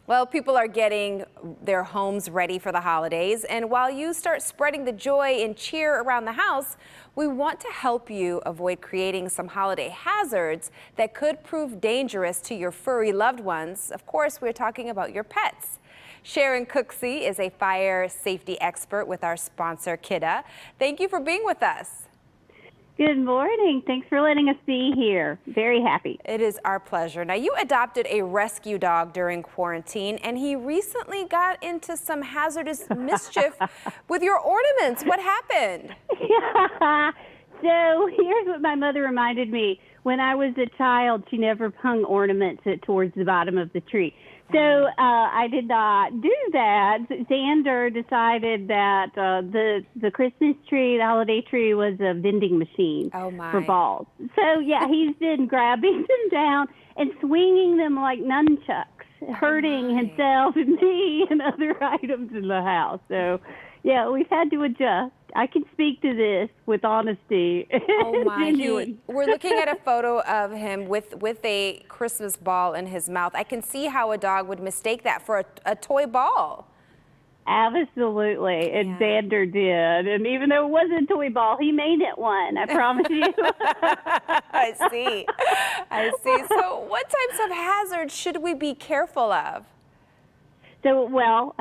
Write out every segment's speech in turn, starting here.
Well, people are getting their homes ready for the holidays, and while you start spreading the joy and cheer around the house, we want to help you avoid creating some holiday hazards that could prove dangerous to your furry loved ones. Of course, we're talking about your pets. Sharon Cooksey is a fire safety expert with our sponsor, Kidde. Thank you for being with us. Good morning. Thanks for letting us be here. Very happy. It is our pleasure. Now, you adopted a rescue dog during quarantine, and he recently got into some hazardous mischief with your ornaments. What happened? Yeah. So here's what my mother reminded me. When I was a child, she never hung ornaments towards the bottom of the tree. So I did not do that. Xander decided that the Christmas tree, the holiday tree, was a vending machine for balls. So, yeah, he's been grabbing them down and swinging them like nunchucks, hurting himself and me and other items in the house. So, yeah, we've had to adjust. I can speak to this with honesty. Oh my! We're looking at a photo of him with a Christmas ball in his mouth. I can see how a dog would mistake that for a toy ball. Absolutely, and Xander did. And even though it wasn't a toy ball, he made it one. I promise you. I see. I see. So, what types of hazards should we be careful of? So, well,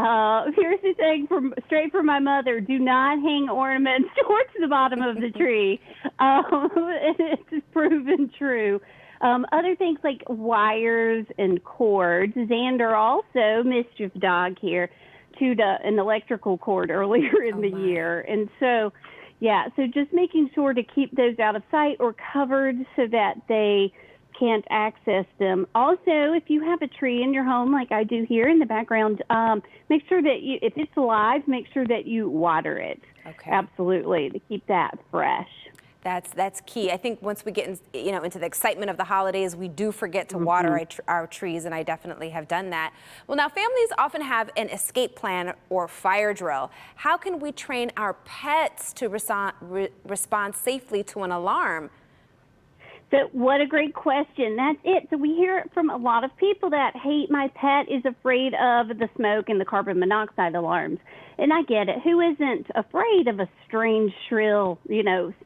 here's the thing straight from my mother. Do not hang ornaments towards the bottom of the tree. It's proven true. Other things like wires and cords. Xander, also mischief dog here, chewed an electrical cord earlier in the year. And so, yeah, so just making sure to keep those out of sight or covered so that they can't access them. Also, if you have a tree in your home, like I do here in the background, make sure that if it's alive, make sure that you water it. Okay. Absolutely, to keep that fresh. That's key. I think once we get into the excitement of the holidays, we do forget to water our trees, and I definitely have done that. Well, now families often have an escape plan or fire drill. How can we train our pets to respond safely to an alarm? So what a great question. That's it. So we hear it from a lot of people that, hey, my pet is afraid of the smoke and the carbon monoxide alarms. And I get it. Who isn't afraid of a strange, shrill,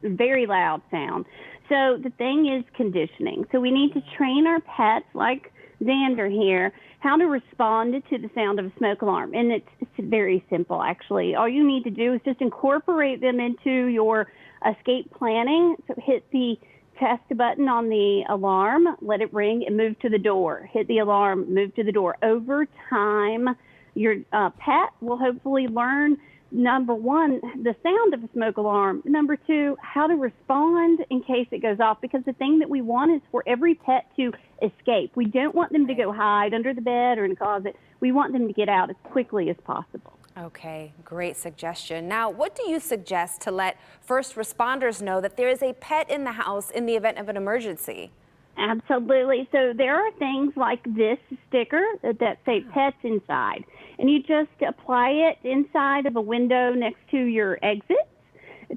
very loud sound? So the thing is conditioning. So we need to train our pets, like Xander here, how to respond to the sound of a smoke alarm. And it's very simple, actually. All you need to do is just incorporate them into your escape planning. So hit the test button on the alarm, let it ring, and move to the door. Hit the alarm, move to the door. Over time, your pet will hopefully learn, number one, the sound of a smoke alarm. Number two, how to respond in case it goes off. Because the thing that we want is for every pet to escape. We don't want them to go hide under the bed or in the closet. We want them to get out as quickly as possible. Okay, great suggestion. Now, what do you suggest to let first responders know that there is a pet in the house in the event of an emergency? Absolutely. So there are things like this sticker that say pets inside, and you just apply it inside of a window next to your exits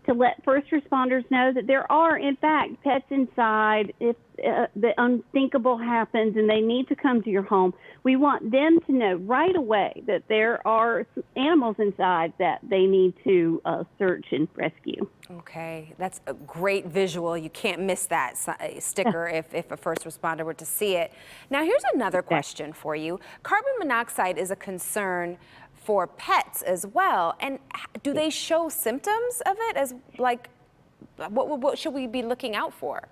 to let first responders know that there are, in fact, pets inside if the unthinkable happens and they need to come to your home. We want them to know right away that there are animals inside that they need to search and rescue. Okay, that's a great visual. You can't miss that sticker if a first responder were to see it. Now, here's another question for you. Carbon monoxide is a concern for pets as well. And do they show symptoms of it as what should we be looking out for?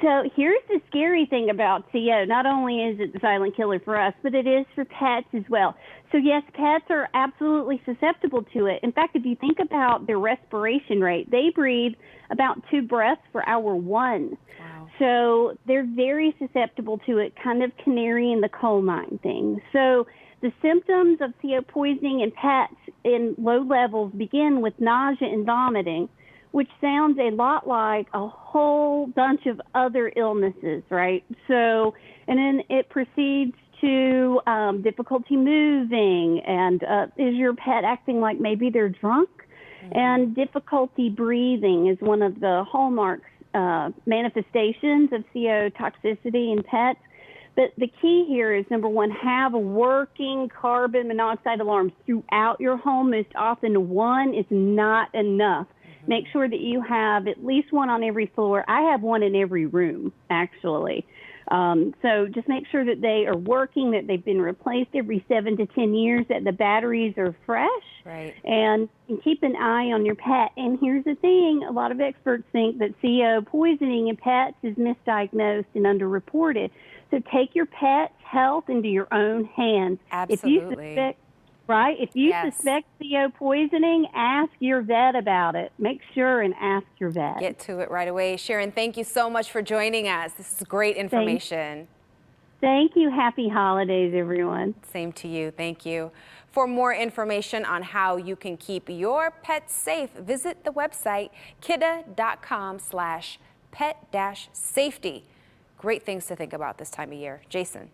So here's the scary thing about CO. Not only is it the silent killer for us, but it is for pets as well. So yes, pets are absolutely susceptible to it. In fact, if you think about their respiration rate, they breathe about 2 breaths for hour 1. Wow. So they're very susceptible to it, kind of canary in the coal mine thing. So the symptoms of CO poisoning in pets in low levels begin with nausea and vomiting, which sounds a lot like a whole bunch of other illnesses, right? So, and then it proceeds to difficulty moving, and is your pet acting like maybe they're drunk? And difficulty breathing is one of the hallmarks manifestations of CO toxicity in pets. But the key here is, number one, have working carbon monoxide alarms throughout your home. Most often, one is not enough. Make sure that you have at least one on every floor. I have one in every room, actually. So just make sure that they are working, that they've been replaced every 7 to 10 years, that the batteries are fresh. Right. And keep an eye on your pet. And here's the thing, a lot of experts think that CO poisoning in pets is misdiagnosed and underreported. So take your pet's health into your own hands. Absolutely. If you Yes. suspect CO poisoning, ask your vet about it. Make sure and ask your vet. Get to it right away. Sharon, thank you so much for joining us. This is great information. Thank you. Happy holidays, everyone. Same to you. Thank you. For more information on how you can keep your pets safe, visit the website kidde.com/pet-safety. Great things to think about this time of year. Jason.